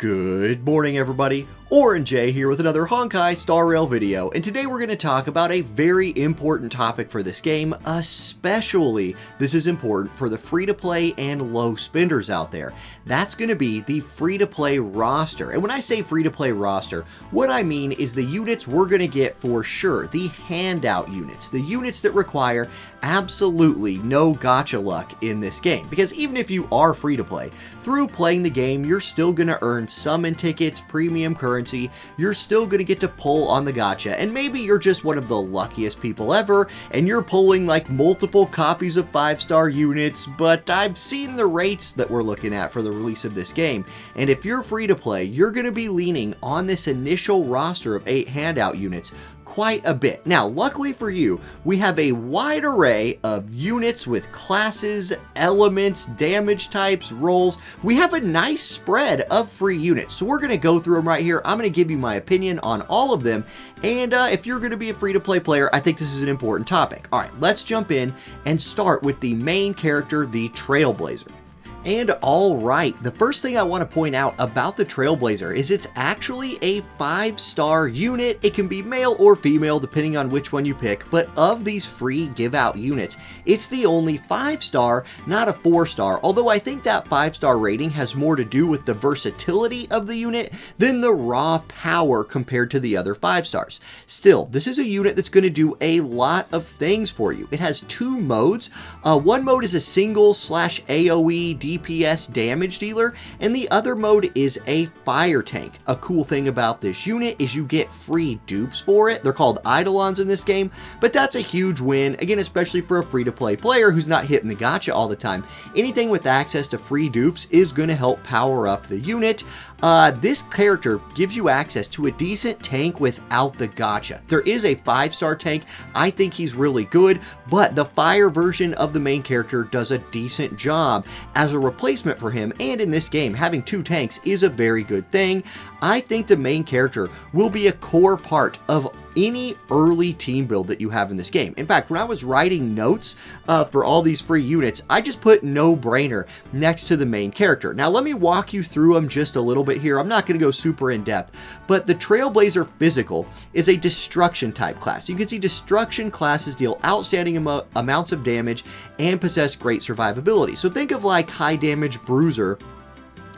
Good morning, everybody. Auronnj here with another honkaistarrail video, and today we're going to talk about a very important topic for this game. Especially, this is important for the free-to-play and low spenders out there. That's going to be the free-to-play roster. And when I say free-to-play roster, what I mean is the units we're going to get for sure, the handout units, the units that require absolutely no gacha luck in this game. Because even if you are free-to-play, through playing the game, you're still going to earn summon tickets, premium currency, you're still going to get to pull on the gacha, and maybe you're just one of the luckiest people ever, and you're pulling like multiple copies of 5-star units, but I've seen the rates that we're looking at for the release of this game, and if you're free to play, you're going to be leaning on this initial roster of 8 handout units quite a bit. Now, luckily for you, we have a wide array of units with classes, elements, damage types, roles. We have a nice spread of free units, so we're going to go through them right here. I'm going to give you my opinion on all of them, and if you're going to be a free-to-play player, I think this is an important topic. All right, let's jump in and start with the main character, the Trailblazer. And alright, the first thing I want to point out about the Trailblazer is it's actually a 5-star unit. It can be male or female depending on which one you pick, but of these free give out units, it's the only 5-star, not a 4-star, although I think that 5-star rating has more to do with the versatility of the unit than the raw power compared to the other 5-stars. Still, this is a unit that's going to do a lot of things for you. It has 2 modes. One mode is a single / AoE DPS damage dealer, and the other mode is a fire tank. A cool thing about this unit is you get free dupes for it. They're called eidolons in this game, but that's a huge win, again, especially for a free-to-play player who's not hitting the gacha all the time. Anything with access to free dupes is going to help power up the unit. This character gives you access to a decent tank without the gacha. There is a 5-star tank. I think he's really good, but the fire version of the main character does a decent job as a replacement for him, and in this game, having 2 tanks is a very good thing. I think the main character will be a core part of any early team build that you have in this game. In fact, when I was writing notes for all these free units, I just put no-brainer next to the main character. Now, let me walk you through them just a little bit here. I'm not going to go super in-depth, but the Trailblazer Physical is a destruction type class. You can see destruction classes deal outstanding amounts of damage and possess great survivability. So think of like high damage bruiser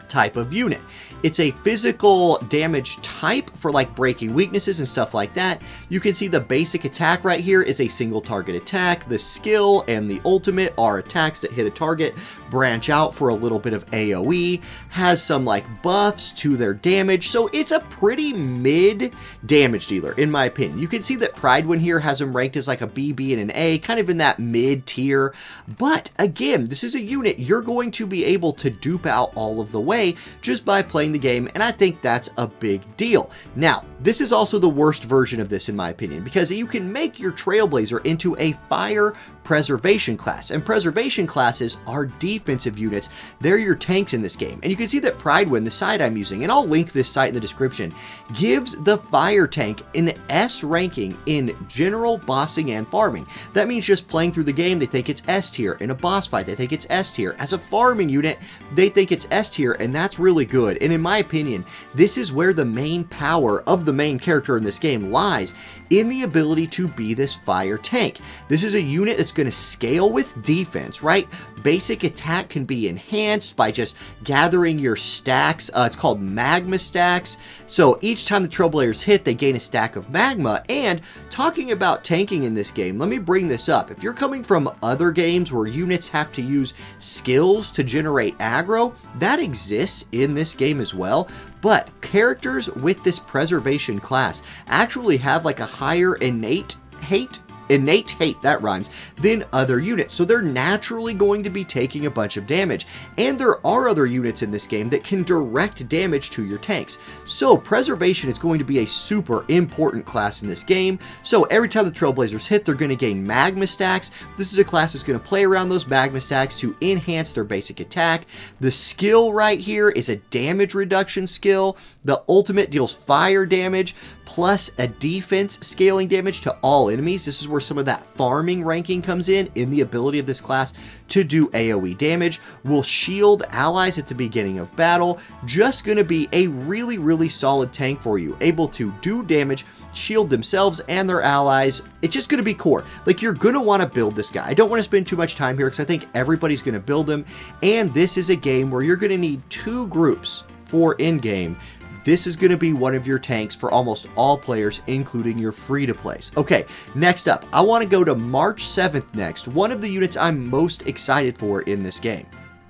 type of unit. It's a physical damage type for like breaking weaknesses and stuff like that. You can see the basic attack right here is a single target attack. The skill and the ultimate are attacks that hit a target, branch out for a little bit of AoE, has some like buffs to their damage. So it's a pretty mid damage dealer in my opinion. You can see that Pride here has him ranked as like a BB and an A, kind of in that mid tier. But again, this is a unit you're going to be able to dupe out all of the way just by playing the game, and I think that's a big deal. Now, this is also the worst version of this in my opinion, because you can make your Trailblazer into a fire preservation class, and preservation classes are defensive units. They're your tanks in this game, and you can see that Pridewin, the site I'm using, and I'll link this site in the description, gives the fire tank an S ranking in general bossing and farming. That means just playing through the game, they think it's S tier. In a boss fight, they think it's S tier. As a farming unit, they think it's S tier, and that's really good. And in my opinion, this is where the main power of the main character in this game lies, in the ability to be this fire tank. This is a unit that's going to scale with defense, right? Basic attack can be enhanced by just gathering your stacks. It's called magma stacks. So each time the Trailblazers hit, they gain a stack of magma. And talking about tanking in this game, let me bring this up. If you're coming from other games where units have to use skills to generate aggro, that exists in this game as well. But characters with this preservation class actually have like a higher innate hate, that rhymes, than other units. So they're naturally going to be taking a bunch of damage. And there are other units in this game that can direct damage to your tanks. So preservation is going to be a super important class in this game. So every time the Trailblazers hit, they're going to gain magma stacks. This is a class that's going to play around those magma stacks to enhance their basic attack. The skill right here is a damage reduction skill. The ultimate deals fire damage plus a defense scaling damage to all enemies. This is where some of that farming ranking comes in the ability of this class to do AoE damage, will shield allies at the beginning of battle. Just going to be a really, really solid tank for you, able to do damage, shield themselves and their allies. It's just going to be core. Like, you're going to want to build this guy. I don't want to spend too much time here because I think everybody's going to build him, and this is a game where you're going to need 2 groups for in-game. This is going to be one of your tanks for almost all players, including your free-to-plays. Okay, next up, I want to go to March 7th next, one of the units I'm most excited for in this game.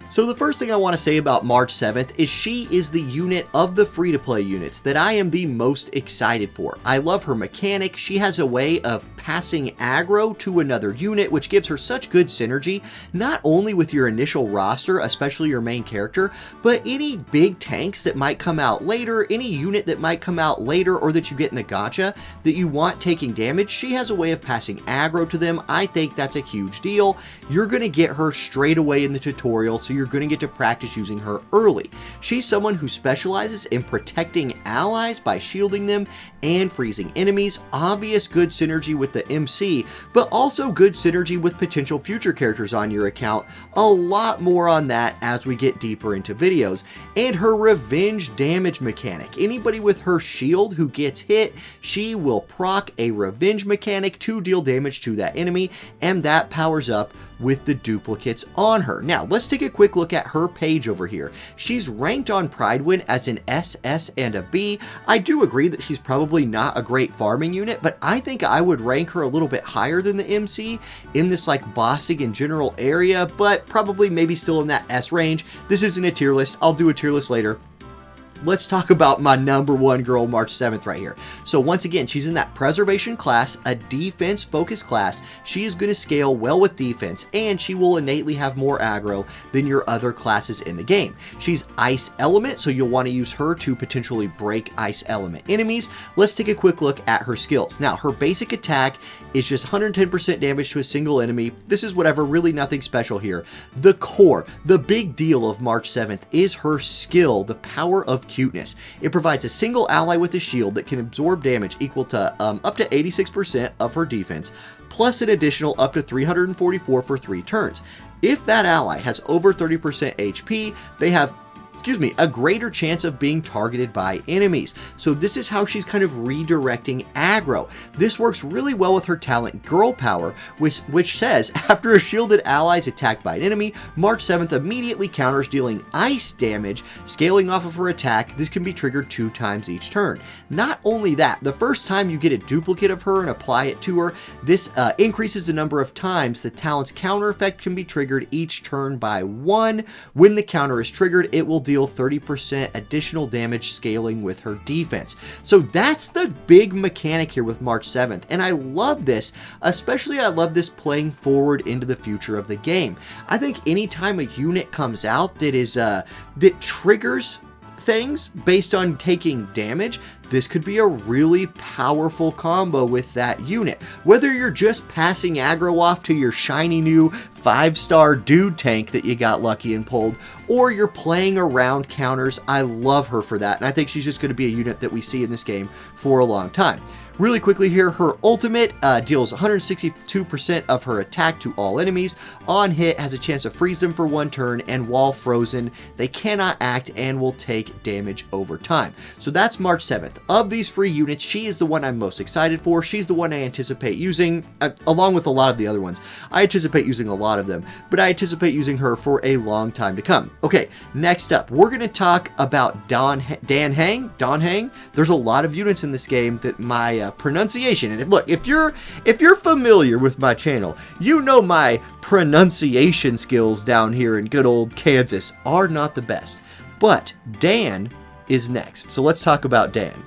So the first thing I want to say about March 7th is she is the unit of the free-to-play units that I am the most excited for. I love her mechanic. She has a way of passing aggro to another unit, which gives her such good synergy, not only with your initial roster, especially your main character, but any big tanks that might come out later, any unit that might come out later or that you get in the gacha that you want taking damage. She has a way of passing aggro to them. I think that's a huge deal. You're going to get her straight away in the tutorial, so you're going to get to practice using her early. She's someone who specializes in protecting allies by shielding them and freezing enemies. Obvious good synergy with the MC, but also good synergy with potential future characters on your account. A lot more on that as we get deeper into videos. And her revenge damage mechanic. Anybody with her shield who gets hit, she will proc a revenge mechanic to deal damage to that enemy, and that powers up with the duplicates on her. Now, let's take a quick look at her page over here. She's ranked on Pridewin as an SS and a B. I do agree that she's probably not a great farming unit, but I think I would rank her a little bit higher than the MC in this like bossing and general area, but probably maybe still in that S range. This isn't a tier list. I'll do a tier list later. Let's talk about my number one girl, March 7th, right here. So once again, she's in that preservation class, a defense-focused class. She is going to scale well with defense, and she will innately have more aggro than your other classes in the game. She's ice element, so you'll want to use her to potentially break ice element enemies. Let's take a quick look at her skills. Now, her basic attack is just 110% damage to a single enemy. This is whatever, really nothing special here. The core, the big deal of March 7th is her skill, the power of cuteness. It provides a single ally with a shield that can absorb damage equal to up to 86% of her defense, plus an additional up to 344 for 3 turns. If that ally has over 30% HP, they have a greater chance of being targeted by enemies. So this is how she's kind of redirecting aggro. This works really well with her talent Girl Power, which says after a shielded ally is attacked by an enemy, March 7th immediately counters, dealing ice damage. Scaling off of her attack, this can be triggered 2 times each turn. Not only that, the first time you get a duplicate of her and apply it to her, this increases the number of times the talent's counter effect can be triggered each turn by 1. When the counter is triggered, it will deal 30% additional damage, scaling with her defense. So that's the big mechanic here with March 7th, and I love this. Especially I love this playing forward into the future of the game. I think anytime a unit comes out that is that triggers things based on taking damage, this could be a really powerful combo with that unit. Whether you're just passing aggro off to your shiny new 5-star dude tank that you got lucky and pulled, or you're playing around counters, I love her for that, and I think she's just going to be a unit that we see in this game for a long time. Really quickly here, her ultimate deals 162% of her attack to all enemies. On hit, has a chance to freeze them for 1 turn, and while frozen, they cannot act and will take damage over time. So that's March 7th. Of these free units, she is the one I'm most excited for. She's the one I anticipate using, along with a lot of the other ones. I anticipate using a lot of them, but I anticipate using her for a long time to come. Okay, next up, we're going to talk about Heng. There's a lot of units in this game that my pronunciation, and look, if you're familiar with my channel, you know my pronunciation skills down here in good old Kansas are not the best. But Dan is next, so let's talk about Dan.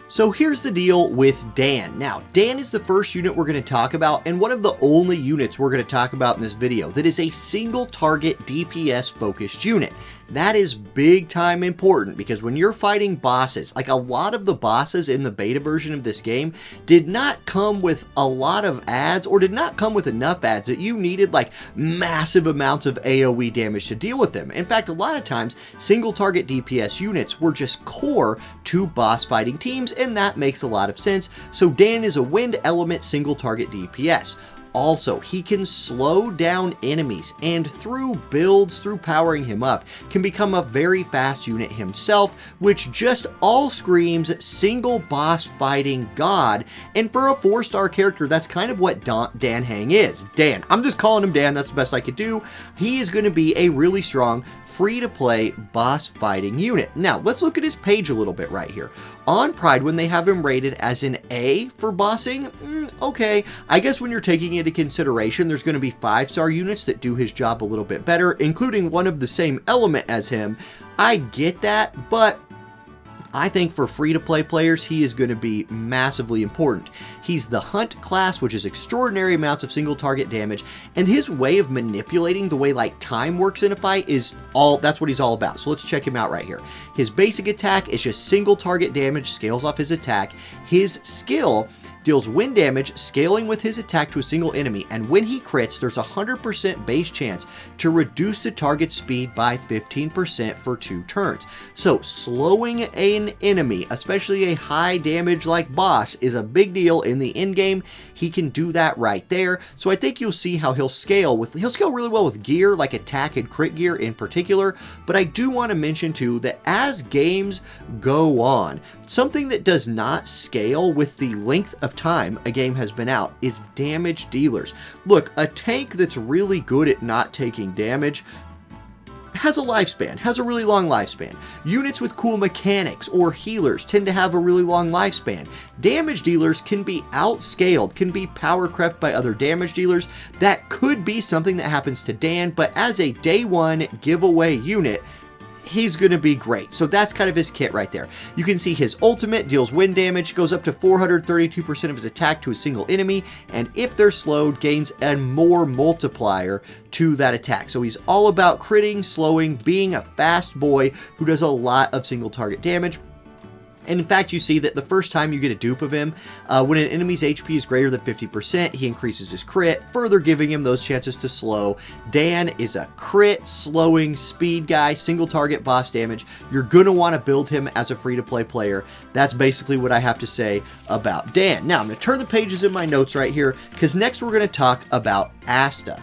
So here's the deal with Dan. Now, Dan is the first unit we're going to talk about, and one of the only units we're going to talk about in this video that is a single target DPS focused unit. That is big time important because when you're fighting bosses, like a lot of the bosses in the beta version of this game did not come with a lot of ads or did not come with enough ads that you needed like massive amounts of AoE damage to deal with them. In fact, a lot of times single target DPS units were just core to boss fighting teams, and that makes a lot of sense. So Dan is a wind element single target DPS. Also, he can slow down enemies, and through builds, through powering him up, can become a very fast unit himself, which just all screams single boss fighting god. And for a 4-star character, that's kind of what Dan Heng is. Dan. I'm just calling him Dan, that's the best I could do. He is going to be a really strong, free-to-play boss fighting unit. Now, let's look at his page a little bit right here. On Pride, when they have him rated as an A for bossing, okay, I guess when you're taking into consideration, there's going to be 5-star units that do his job a little bit better, including one of the same element as him. I get that, but I think for free-to-play players, he is going to be massively important. He's the Hunt class, which is extraordinary amounts of single target damage, and his way of manipulating the way like time works in a fight is that's what he's all about. So let's check him out right here. His basic attack is just single target damage, scales off his attack. His skill deals wind damage, scaling with his attack to a single enemy, and when he crits, there's a 100% base chance to reduce the target speed by 15% for 2 turns. So slowing an enemy, especially a high damage like boss, is a big deal in the end game. He can do that right there. So I think you'll see how he'll scale really well with gear, like attack and crit gear in particular. But I do want to mention too that as games go on, something that does not scale with the length of time a game has been out is damage dealers. Look, a tank that's really good at not taking damage has a lifespan, has a really long lifespan. Units with cool mechanics or healers tend to have a really long lifespan. Damage dealers can be outscaled, can be power crept by other damage dealers. That could be something that happens to Dan, but as a day one giveaway unit, he's going to be great. So that's kind of his kit right there. You can see his ultimate deals wind damage, goes up to 432% of his attack to a single enemy, and if they're slowed, gains a more multiplier to that attack. So he's all about critting, slowing, being a fast boy who does a lot of single target damage. And in fact, you see that the first time you get a dupe of him, when an enemy's HP is greater than 50%, he increases his crit, further giving him those chances to slow. Dan is a crit, slowing, speed guy, single target boss damage. You're going to want to build him as a free-to-play player. That's basically what I have to say about Dan. Now, I'm going to turn the pages in my notes right here, because next we're going to talk about Asta.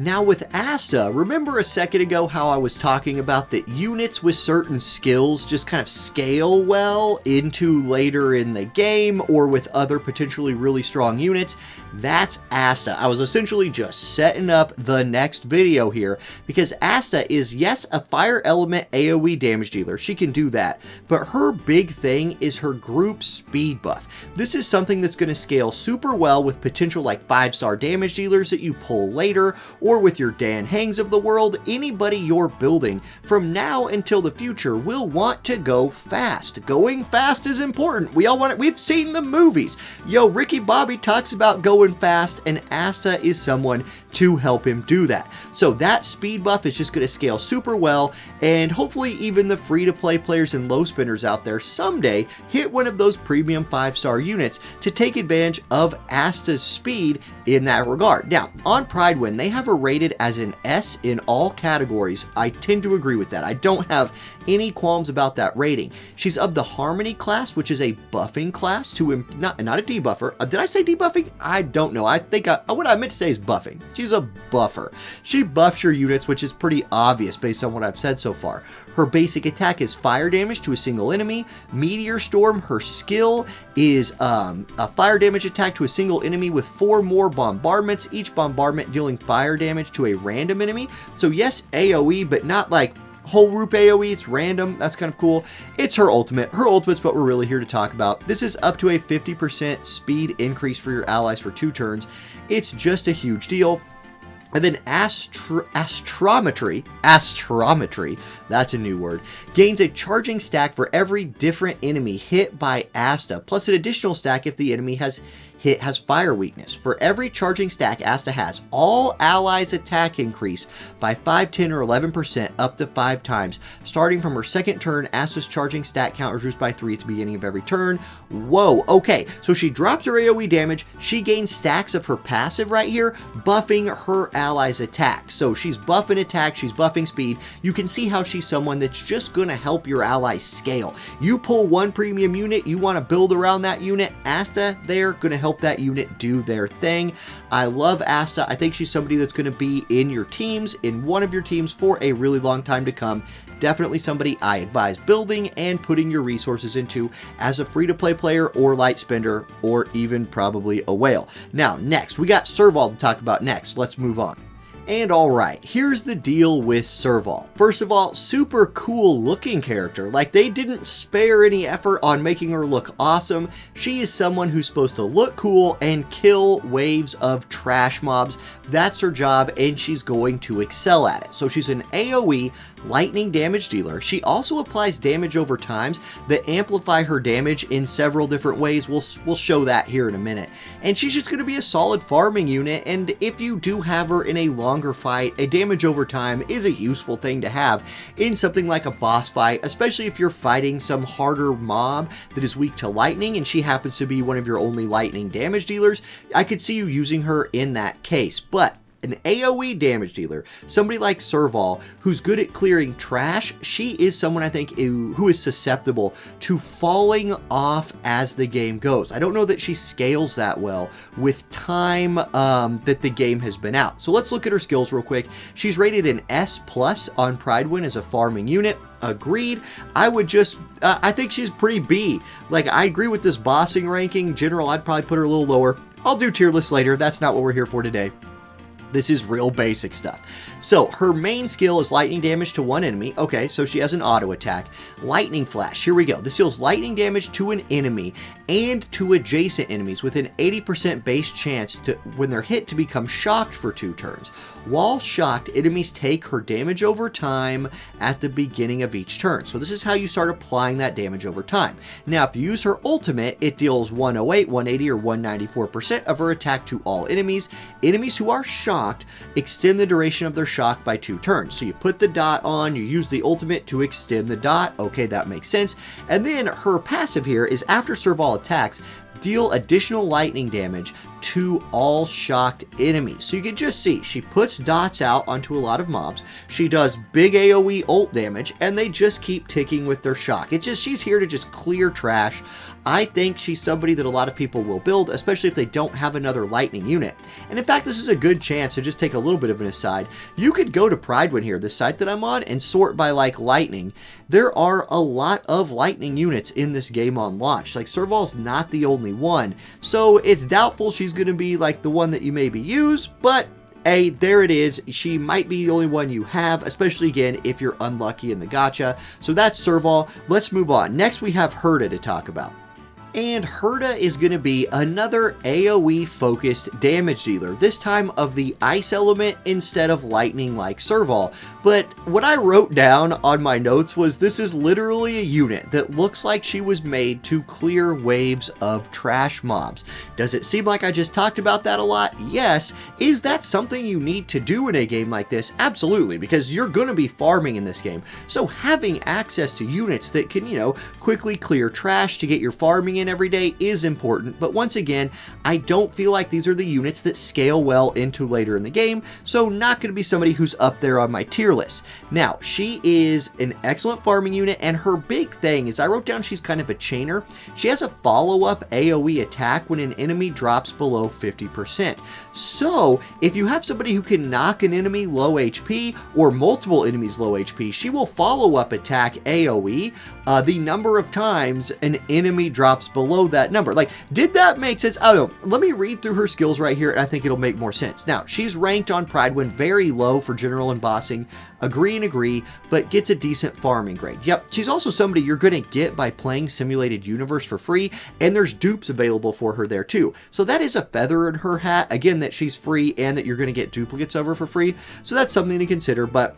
Now with Asta, remember a second ago how I was talking about that units with certain skills just kind of scale well into later in the game or with other potentially really strong units? That's Asta. I was essentially just setting up the next video here because Asta is, yes, a fire element AoE damage dealer. She can do that, but her big thing is her group speed buff. This is something that's going to scale super well with potential like 5-star damage dealers that you pull later, or with your Dan Hengs of the world. Anybody you're building from now until the future will want to go fast. Going fast is important. We all want it. We've seen the movies. Yo, Ricky Bobby talks about going fast, and Asta is someone to help him do that. So that speed buff is just going to scale super well, and hopefully even the free-to-play players and low spinners out there someday hit one of those premium 5-star units to take advantage of Asta's speed in that regard. Now, on Pride, when they have her rated as an S in all categories, I tend to agree with that. I don't have any qualms about that rating. She's of the Harmony class, which is a buffing class to not a debuffer. Did I say debuffing? I don't know. I think what I meant to say is buffing. She's a buffer. She buffs your units, which is pretty obvious based on what I've said so far. Her basic attack is fire damage to a single enemy. Meteor Storm, her skill is a fire damage attack to a single enemy with 4 more bombardments, each bombardment dealing fire damage to a random enemy. So yes, AoE, but not like whole group AoE, it's random. That's kind of cool. It's her ultimate. Her ultimate's what we're really here to talk about. This is up to a 50% speed increase for your allies for 2 turns. It's just a huge deal. And then astrometry, that's a new word, gains a charging stack for every different enemy hit by Asta, plus an additional stack if the enemy has hit has fire weakness. For every charging stack Asta has, all allies' attack increase by 5, 10, or 11% up to 5 times. Starting from her second turn, Asta's charging stack count reduced by 3 at the beginning of every turn. Whoa, okay, so she drops her AoE damage, she gains stacks of her passive right here, buffing her allies' attack. So she's buffing attack, she's buffing speed. You can see how she's someone that's just going to help your allies scale. You pull one premium unit, you want to build around that unit, Asta there, going to help that unit do their thing. I love Asta. I think she's somebody that's going to be in your teams, in one of your teams for a really long time to come. Definitely somebody I advise building and putting your resources into as a free-to-play player or light spender or even probably a whale. Now, next, we got Serval to talk about next. Let's move on. And alright, here's the deal with Serval. First of all, super cool looking character. Like, they didn't spare any effort on making her look awesome. She is someone who's supposed to look cool and kill waves of trash mobs. That's her job, and she's going to excel at it. So she's an AoE lightning damage dealer. She also applies damage over times that amplify her damage in several different ways. We'll show that here in a minute. And she's just going to be a solid farming unit, and if you do have her in a longer fight, a damage over time is a useful thing to have in something like a boss fight, especially if you're fighting some harder mob that is weak to lightning and she happens to be one of your only lightning damage dealers. I could see you using her in that case, but an AoE damage dealer, somebody like Serval, who's good at clearing trash, she is someone I think who is susceptible to falling off as the game goes. I don't know that she scales that well with time that the game has been out. So let's look at her skills real quick. She's rated an S+ on Pridewin as a farming unit. Agreed. I would just, I think she's pretty B. Like, I agree with this bossing ranking. General, I'd probably put her a little lower. I'll do tier list later. That's not what we're here for today. This is real basic stuff. So her main skill is lightning damage to one enemy. Okay, so she has an auto attack. Lightning flash, here we go. This deals lightning damage to an enemy and to adjacent enemies with an 80% base chance to, when they're hit, to become shocked for 2 turns. While shocked, enemies take her damage over time at the beginning of each turn. So this is how you start applying that damage over time. Now, if you use her ultimate, it deals 108, 180, or 194% of her attack to all enemies. Enemies who are shocked extend the duration of their shock by 2 turns. So you put the dot on, you use the ultimate to extend the dot. Okay, that makes sense. And then her passive here is after Serval attacks, deal additional lightning damage to all shocked enemies. So you can just see, she puts dots out onto a lot of mobs, she does big AoE ult damage, and they just keep ticking with their shock. It's just, she's here to just clear trash. I think she's somebody that a lot of people will build, especially if they don't have another lightning unit. And in fact, this is a good chance to just take a little bit of an aside. You could go to Pridewin here, the site that I'm on, and sort by like lightning. There are a lot of lightning units in this game on launch. Like, Serval's not the only one, so it's doubtful she's going to be like the one that you maybe use, but hey, there it is. She might be the only one you have, especially again if you're unlucky in the gacha. So that's Serval. Let's move on. Next we have Herta to talk about. And Herta is going to be another AoE focused damage dealer, this time of the ice element instead of lightning like Serval. But what I wrote down on my notes was, this is literally a unit that looks like she was made to clear waves of trash mobs. Does it seem like I just talked about that a lot? Yes. Is that something you need to do in a game like this? Absolutely, because you're going to be farming in this game. So having access to units that can, you know, quickly clear trash to get your farming in every day is important, but once again, I don't feel like these are the units that scale well into later in the game, so not going to be somebody who's up there on my tier list. Now, she is an excellent farming unit, and her big thing is, I wrote down she's kind of a chainer. She has a follow-up AoE attack when an enemy drops below 50%. So, if you have somebody who can knock an enemy low HP, or multiple enemies low HP, she will follow-up attack AoE the number of times an enemy drops below that number. Like, did that make sense? I don't know. Let me read through her skills right here, and I think it'll make more sense. Now, she's ranked on Pridewin very low for general and bossing. Agree and agree, but gets a decent farming grade. Yep, she's also somebody you're going to get by playing Simulated Universe for free, and there's dupes available for her there too. So that is a feather in her hat, again, that she's free and that you're going to get duplicates of her for free. So that's something to consider, but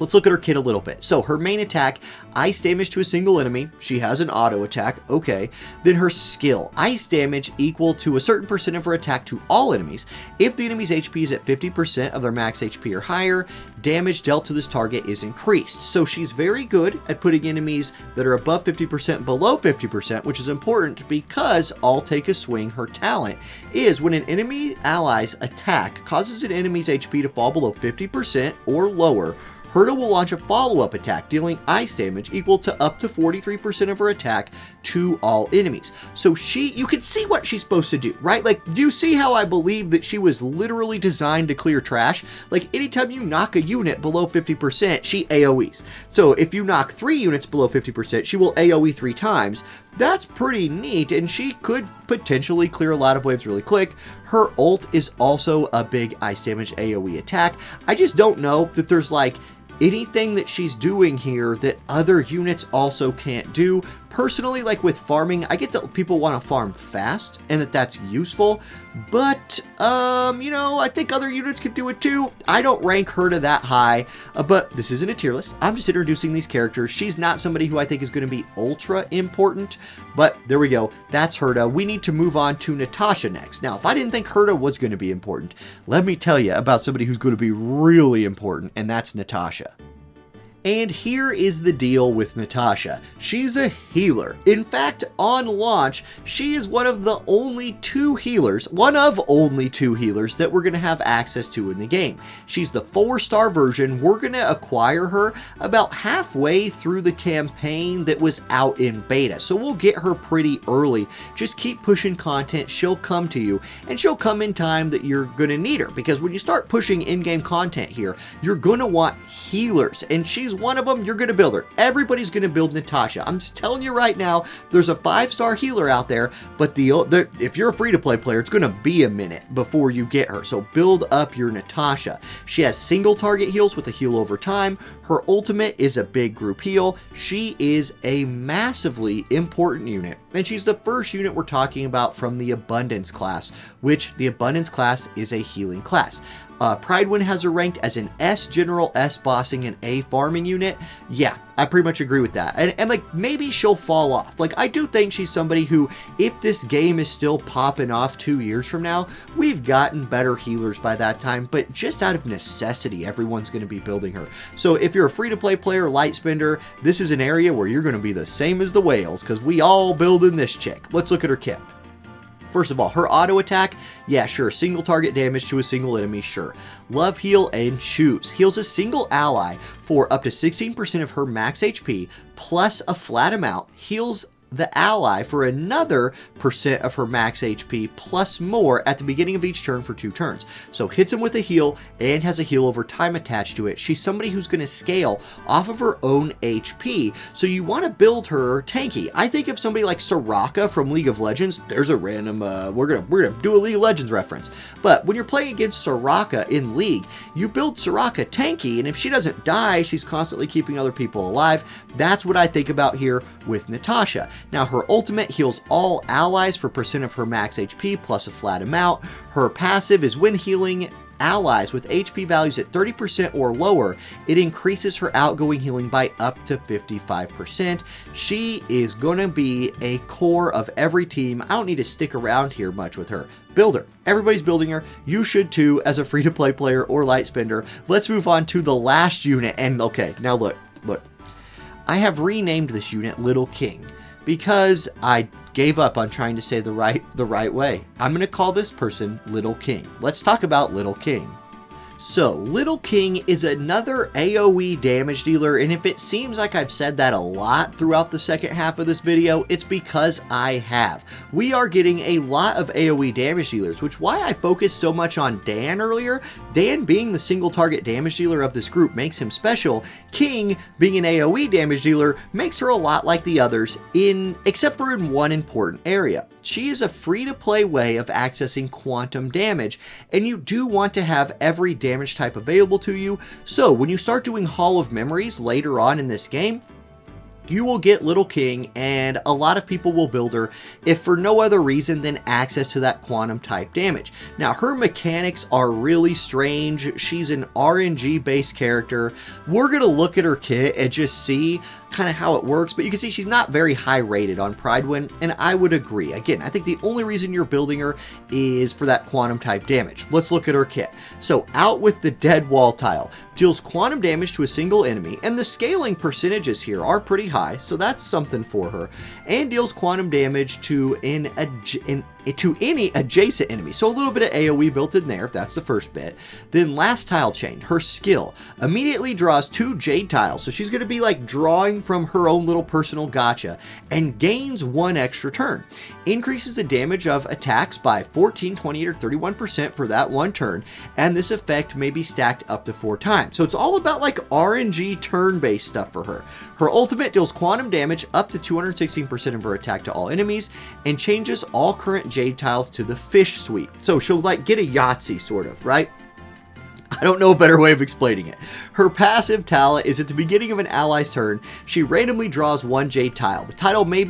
let's look at her kit a little bit. So her main attack, ice damage to a single enemy. She has an auto attack, okay. Then her skill, ice damage equal to a certain percent of her attack to all enemies. If the enemy's HP is at 50% of their max HP or higher, damage dealt to this target is increased. So she's very good at putting enemies that are above 50% below 50%, which is important because I'll take a swing. Her talent is when an enemy ally's attack causes an enemy's HP to fall below 50% or lower, Herta will launch a follow-up attack, dealing ice damage equal to up to 43% of her attack to all enemies. So you can see what she's supposed to do, right? Like, do you see how I believe that she was literally designed to clear trash? Like, anytime you knock a unit below 50%, she AoEs. So if you knock 3 units below 50%, she will AoE 3 times. That's pretty neat, and she could potentially clear a lot of waves really quick. Her ult is also a big ice damage AoE attack. I just don't know that there's like anything that she's doing here that other units also can't do. Personally, like with farming, I get that people want to farm fast and that's useful, but, you know, I think other units could do it too. I don't rank Herta that high, but this isn't a tier list. I'm just introducing these characters. She's not somebody who I think is going to be ultra important, but there we go. That's Herta. We need to move on to Natasha next. Now, if I didn't think Herta was going to be important, let me tell you about somebody who's going to be really important, and that's Natasha. And here is the deal with Natasha. She's a healer. In fact, on launch, she is one of only two healers that we're going to have access to in the game. She's the 4-star version. We're going to acquire her about halfway through the campaign that was out in beta. So we'll get her pretty early. Just keep pushing content. She'll come to you, and she'll come in time that you're going to need her, because when you start pushing in-game content here, you're going to want healers, and she's one of them. You're going to build her. Everybody's going to build Natasha. I'm just telling you right now, there's a 5-star healer out there, but if you're a free-to-play player, it's going to be a minute before you get her. So build up your Natasha. She has single target heals with a heal over time. Her ultimate is a big group heal. She is a massively important unit, and she's the first unit we're talking about from the Abundance class, which the Abundance class is a healing class. Pridewind has her ranked as an S General, S Bossing, and A Farming unit. Yeah, I pretty much agree with that. And like, maybe she'll fall off. Like, I do think she's somebody who, if this game is still popping off 2 years from now, we've gotten better healers by that time, but just out of necessity, everyone's going to be building her. So if you're a free-to-play player, light spender, this is an area where you're going to be the same as the whales, because we all build in this chick. Let's look at her kit. First of all, her auto attack, yeah, sure. Single target damage to a single enemy, sure. Love, heal, and choose. Heals a single ally for up to 16% of her max HP, plus a flat amount. Heals the ally for another % of her max HP plus more at the beginning of each turn for 2 turns. So hits him with a heal and has a heal over time attached to it. She's somebody who's going to scale off of her own HP, so you want to build her tanky. I think if somebody like Soraka from League of Legends, there's a random, we're gonna do a League of Legends reference, but when you're playing against Soraka in League, you build Soraka tanky, and if she doesn't die, she's constantly keeping other people alive. That's what I think about here with Natasha. Now, her ultimate heals all allies for % of her max HP plus a flat amount. Her passive is when healing allies with HP values at 30% or lower, it increases her outgoing healing by up to 55%. She is going to be a core of every team. I don't need to stick around here much with her. Build her. Everybody's building her. You should too, as a free-to-play player or light spender. Let's move on to the last unit. And okay, now look. I have renamed this unit Little King, because I gave up on trying to say the right way. I'm going to call this person Little King. Let's talk about Little King. So, Little King is another AoE damage dealer, and if it seems like I've said that a lot throughout the second half of this video, it's because I have. We are getting a lot of AoE damage dealers, which is why I focused so much on Dan earlier. Dan being the single target damage dealer of this group makes him special. King being an AoE damage dealer makes her a lot like the others, except for in one important area. She is a free-to-play way of accessing quantum damage, and you do want to have every damage type available to you. So when you start doing Hall of Memories later on in this game, you will get Little King, and a lot of people will build her if for no other reason than access to that quantum type damage. Now, her mechanics are really strange. She's an RNG based character. We're going to look at her kit and just see kind of how it works, but you can see she's not very high rated on Pridewin, and I would agree. Again, I think the only reason you're building her is for that quantum type damage. Let's look at her kit. So out with the Dead Wall tile, deals quantum damage to a single enemy, and the scaling percentages here are pretty high, so that's something for her, and deals quantum damage to any adjacent enemy. So a little bit of AoE built in there, if that's the first bit. Then last tile chain, her skill immediately draws 2 jade tiles, so she's going to be like drawing from her own little personal gacha, and gains 1 extra turn. Increases the damage of attacks by 14, 28, or 31% for that 1 turn, and this effect may be stacked up to 4 times. So it's all about like RNG turn-based stuff for her. Her ultimate deals quantum damage up to 216% of her attack to all enemies, and changes all current jade tiles to the fish suite. So she'll like get a Yahtzee sort of, right? I don't know a better way of explaining it. Her passive talent is at the beginning of an ally's turn, she randomly draws 1 jade tile. The tile may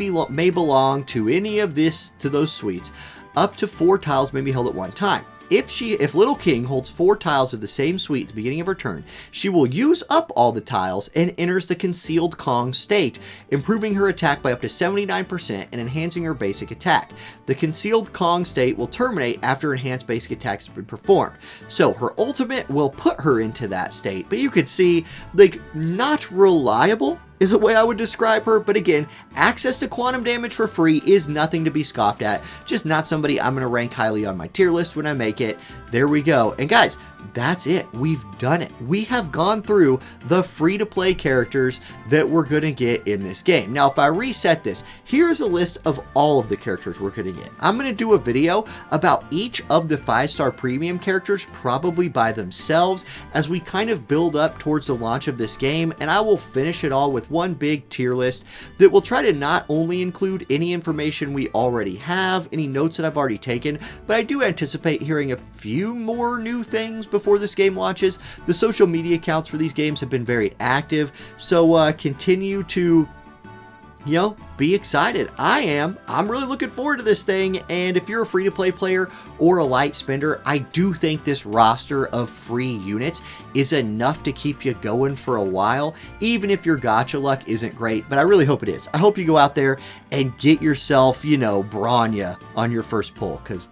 belong to any of those suites. Up to 4 tiles may be held at one time. If Little King holds 4 tiles of the same suite at the beginning of her turn, she will use up all the tiles and enters the Concealed Kong state, improving her attack by up to 79% and enhancing her basic attack. The Concealed Kong state will terminate after enhanced basic attacks have been performed. So her ultimate will put her into that state, but you could see, like, not reliable is the way I would describe her, but again, access to quantum damage for free is nothing to be scoffed at, just not somebody I'm going to rank highly on my tier list when I make it. There we go. And guys, that's it. We've done it. We have gone through the free-to-play characters that we're going to get in this game. Now, if I reset this, here's a list of all of the characters we're going to get. I'm going to do a video about each of the 5-star premium characters, probably by themselves, as we kind of build up towards the launch of this game, and I will finish it all with one big tier list that will try to not only include any information we already have, any notes that I've already taken, but I do anticipate hearing a few more new things before this game launches. The social media accounts for these games have been very active, so continue to, you know, be excited. I'm really looking forward to this thing, and if you're a free-to-play player or a light spender, I do think this roster of free units is enough to keep you going for a while, even if your gacha luck isn't great, but I really hope it is. I hope you go out there and get yourself, you know, Bronya on your first pull, because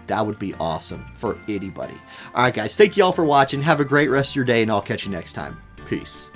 that would be awesome for anybody. All right, guys, thank you all for watching. Have a great rest of your day, and I'll catch you next time. Peace.